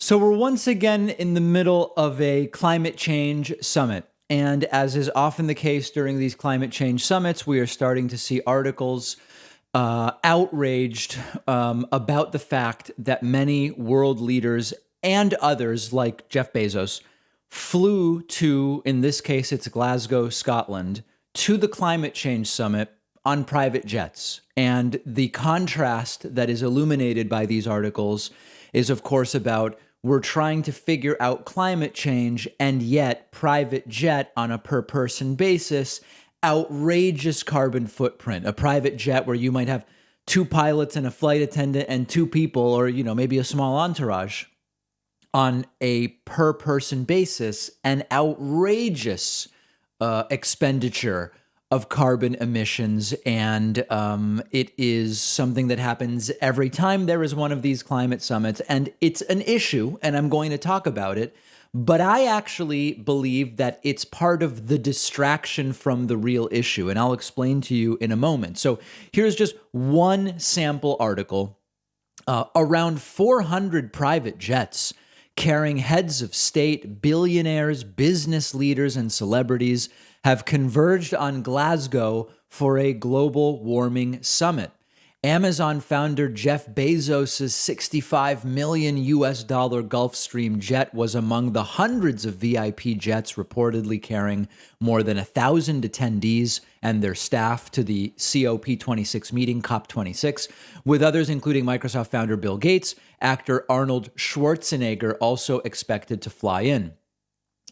So we're once again in the middle of a climate change summit. And as is often the case during these climate change summits, we are starting to see articles outraged about the fact that many world leaders and others like Jeff Bezos flew to, in this case, it's Glasgow, Scotland, to the climate change summit on private jets. And the contrast that is illuminated by these articles is, of course, about we're trying to figure out climate change, and yet private jet on a per person basis, outrageous carbon footprint. A private jet where you might have two pilots and a flight attendant and two people, or, you know, maybe a small entourage on a per person basis, an outrageous expenditure of carbon emissions. And it is something that happens every time there is one of these climate summits. And it's an issue, and I'm going to talk about it. But I actually believe that it's part of the distraction from the real issue. And I'll explain to you in a moment. So here's just one sample article. Around 400 private jets carrying heads of state, billionaires, business leaders, and celebrities have converged on Glasgow for a global warming summit. Amazon founder Jeff Bezos' $65 million Gulfstream jet was among the hundreds of VIP jets reportedly carrying more than 1,000 attendees and their staff to the COP26 meeting, COP26, with others including Microsoft founder Bill Gates, actor Arnold Schwarzenegger also expected to fly in.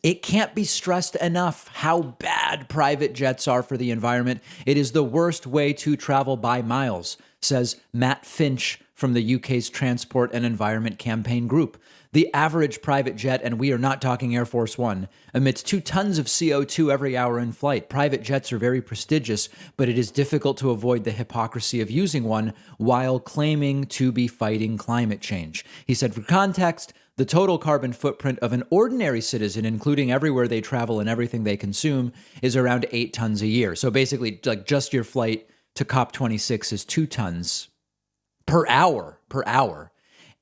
It can't be stressed enough how bad private jets are for the environment. It is the worst way to travel by miles, says Matt Finch from the UK's Transport and Environment Campaign Group. The average private jet, and we are not talking Air Force One, emits 2 tons of CO2 every hour in flight. Private jets are very prestigious, but it is difficult to avoid the hypocrisy of using one while claiming to be fighting climate change. He said, for context, the total carbon footprint of an ordinary citizen, including everywhere they travel and everything they consume, is around 8 tons a year. So basically, like just your flight to COP26 is 2 tons per hour.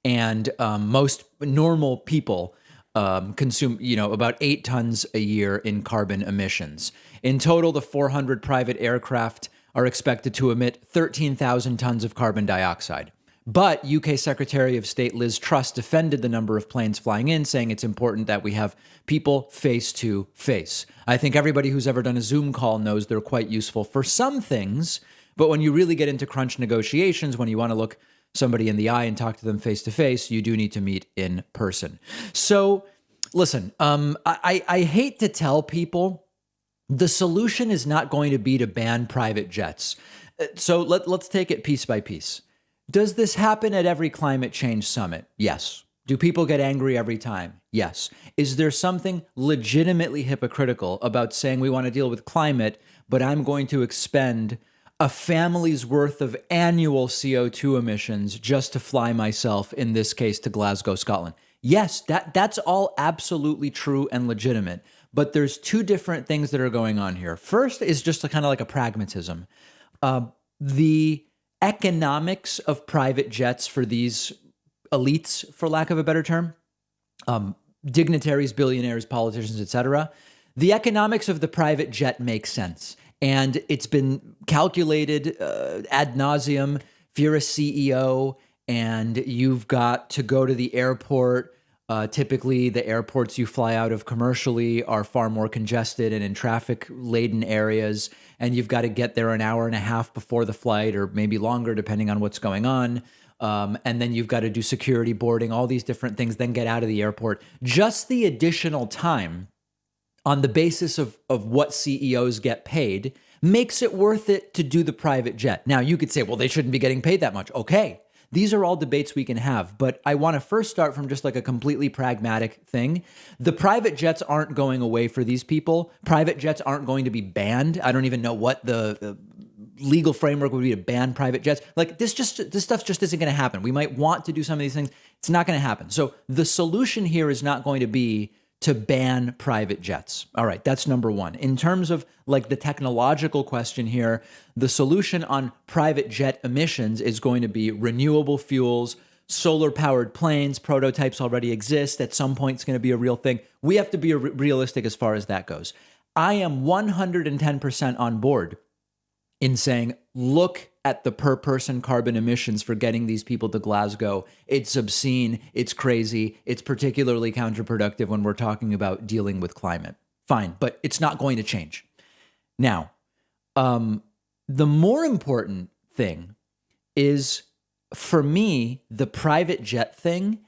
And most normal people consume, about 8 tons a year in carbon emissions. In total, the 400 private aircraft are expected to emit 13,000 tons of carbon dioxide. But UK Secretary of State Liz Truss defended the number of planes flying in, saying it's important that we have people face to face. I think everybody who's ever done a Zoom call knows they're quite useful for some things, but when you really get into crunch negotiations, when you want to look somebody in the eye and talk to them face to face, you do need to meet in person. So listen, I hate to tell people the solution is not going to be to ban private jets. So let's take it piece by piece. Does this happen at every climate change summit? Yes. Do people get angry every time? Yes. Is there something legitimately hypocritical about saying we want to deal with climate, but I'm going to expend a family's worth of annual CO2 emissions just to fly myself, in this case, to Glasgow, Scotland? Yes, that's all absolutely true and legitimate. But there's 2 different things that are going on here. First is just kind of like a pragmatism. The economics of private jets for these elites, for lack of a better term, dignitaries, billionaires, politicians, etc., the economics of the private jet makes sense. And it's been calculated ad nauseum. If you're a CEO and you've got to go to the airport, typically the airports you fly out of commercially are far more congested and in traffic-laden areas, and you've got to get there an hour and a half before the flight, or maybe longer, depending on what's going on. And then you've got to do security boarding, all these different things, then get out of the airport. Just the additional time on the basis of what CEOs get paid makes it worth it to do the private jet. Now, you could say, well, they shouldn't be getting paid that much. Okay. These are all debates we can have, but I want to first start from just like a completely pragmatic thing. The private jets aren't going away for these people. Private jets aren't going to be banned. I don't even know what the legal framework would be to ban private jets. Like this stuff just isn't going to happen. We might want to do some of these things. It's not going to happen. So the solution here is not going to be to ban private jets. All right, that's number one. In terms of like the technological question here, the solution on private jet emissions is going to be renewable fuels, solar-powered planes, prototypes already exist. At some point, it's going to be a real thing. We have to be realistic as far as that goes. I am 110% on board in saying, look at the per person carbon emissions for getting these people to Glasgow. It's obscene. It's crazy. It's particularly counterproductive when we're talking about dealing with climate. Fine, but it's not going to change. Now, the more important thing is, for me, the private jet thing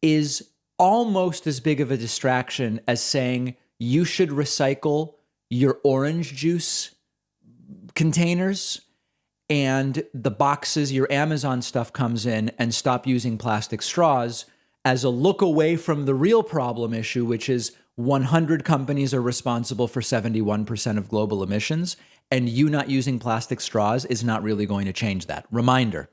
is almost as big of a distraction as saying you should recycle your orange juice containers and the boxes your Amazon stuff comes in, and stop using plastic straws, as a look away from the real problem issue, which is 100 companies are responsible for 71% of global emissions, and you not using plastic straws is not really going to change that. Reminder,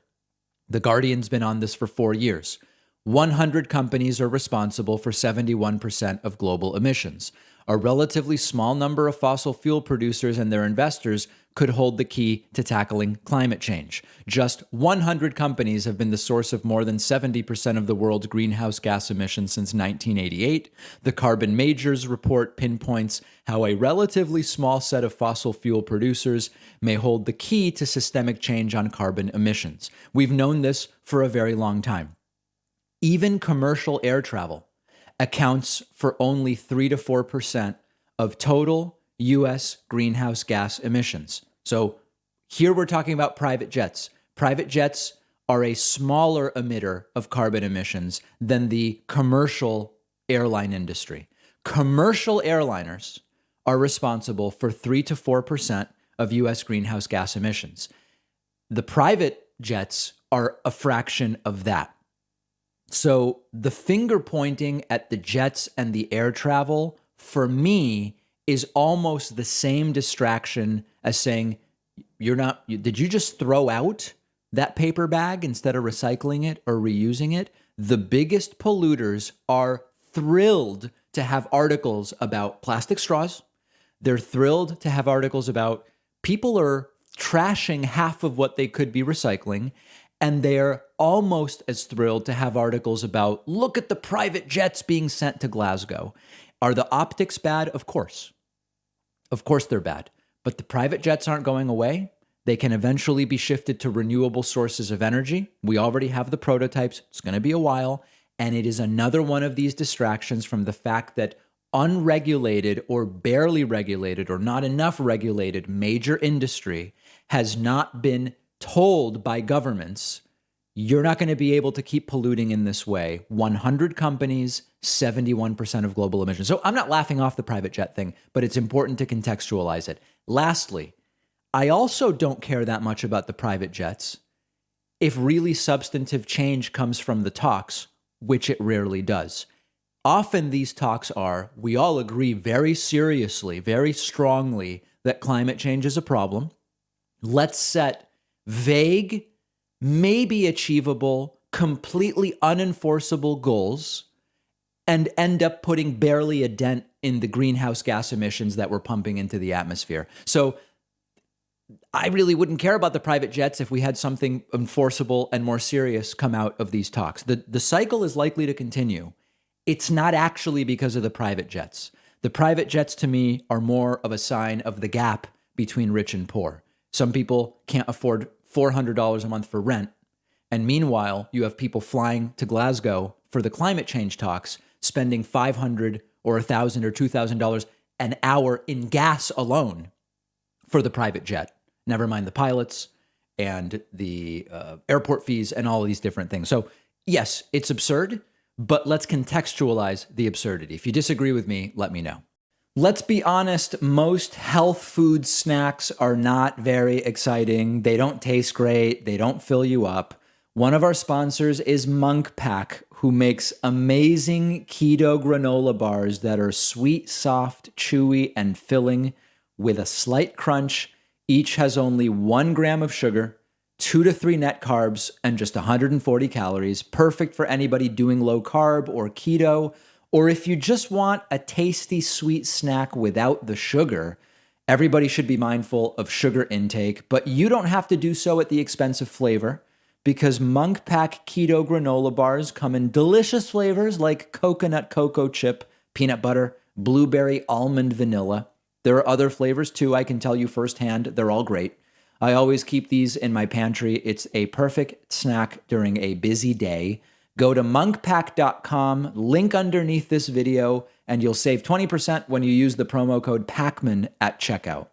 The Guardian's been on this for 4 years. 100 companies are responsible for 71% of global emissions. A relatively small number of fossil fuel producers and their investors could hold the key to tackling climate change. Just 100 companies have been the source of more than 70% of the world's greenhouse gas emissions since 1988. The Carbon Majors report pinpoints how a relatively small set of fossil fuel producers may hold the key to systemic change on carbon emissions. We've known this for a very long time. Even commercial air travel accounts for only 3 to 4% of total U.S. greenhouse gas emissions. So here we're talking about private jets. Private jets are a smaller emitter of carbon emissions than the commercial airline industry. Commercial airliners are responsible for 3 to 4% of U.S. greenhouse gas emissions. The private jets are a fraction of that. So the finger pointing at the jets and the air travel, for me, is almost the same distraction as saying, did you just throw out that paper bag instead of recycling it or reusing it? The biggest polluters are thrilled to have articles about plastic straws. They're thrilled to have articles about people are trashing half of what they could be recycling. And they're almost as thrilled to have articles about, look at the private jets being sent to Glasgow. Are the optics bad? Of course. Of course they're bad. But the private jets aren't going away. They can eventually be shifted to renewable sources of energy. We already have the prototypes. It's going to be a while. And it is another one of these distractions from the fact that unregulated or barely regulated or not enough regulated major industry has not been told by governments, you're not going to be able to keep polluting in this way. 100 companies, 71% of global emissions. So I'm not laughing off the private jet thing, but it's important to contextualize it. Lastly, I also don't care that much about the private jets if really substantive change comes from the talks, which it rarely does. Often these talks are, we all agree very seriously, very strongly that climate change is a problem. Let's set vague, maybe achievable, completely unenforceable goals and end up putting barely a dent in the greenhouse gas emissions that we're pumping into the atmosphere. So I really wouldn't care about the private jets if we had something enforceable and more serious come out of these talks. The cycle is likely to continue. It's not actually because of the private jets. The private jets, to me, are more of a sign of the gap between rich and poor. Some people can't afford $400 a month for rent. And meanwhile, you have people flying to Glasgow for the climate change talks, spending $500 or $1,000 or $2,000 an hour in gas alone for the private jet. Never mind the pilots and the airport fees and all of these different things. So yes, it's absurd, but let's contextualize the absurdity. If you disagree with me, let me know. Let's be honest, most health food snacks are not very exciting. They don't taste great. They don't fill you up. One of our sponsors is Monk Pack, who makes amazing keto granola bars that are sweet, soft, chewy, and filling with a slight crunch. Each has only 1 gram of sugar, 2 to 3 net carbs, and just 140 calories. Perfect for anybody doing low carb or keto. Or if you just want a tasty, sweet snack without the sugar. Everybody should be mindful of sugar intake, but you don't have to do so at the expense of flavor. because Monk Pack Keto Granola Bars come in delicious flavors like coconut cocoa chip, peanut butter, blueberry, almond, vanilla. There are other flavors too, I can tell you firsthand. They're all great. I always keep these in my pantry. It's a perfect snack during a busy day. Go to monkpack.com, link underneath this video, and you'll save 20% when you use the promo code PACMAN at checkout.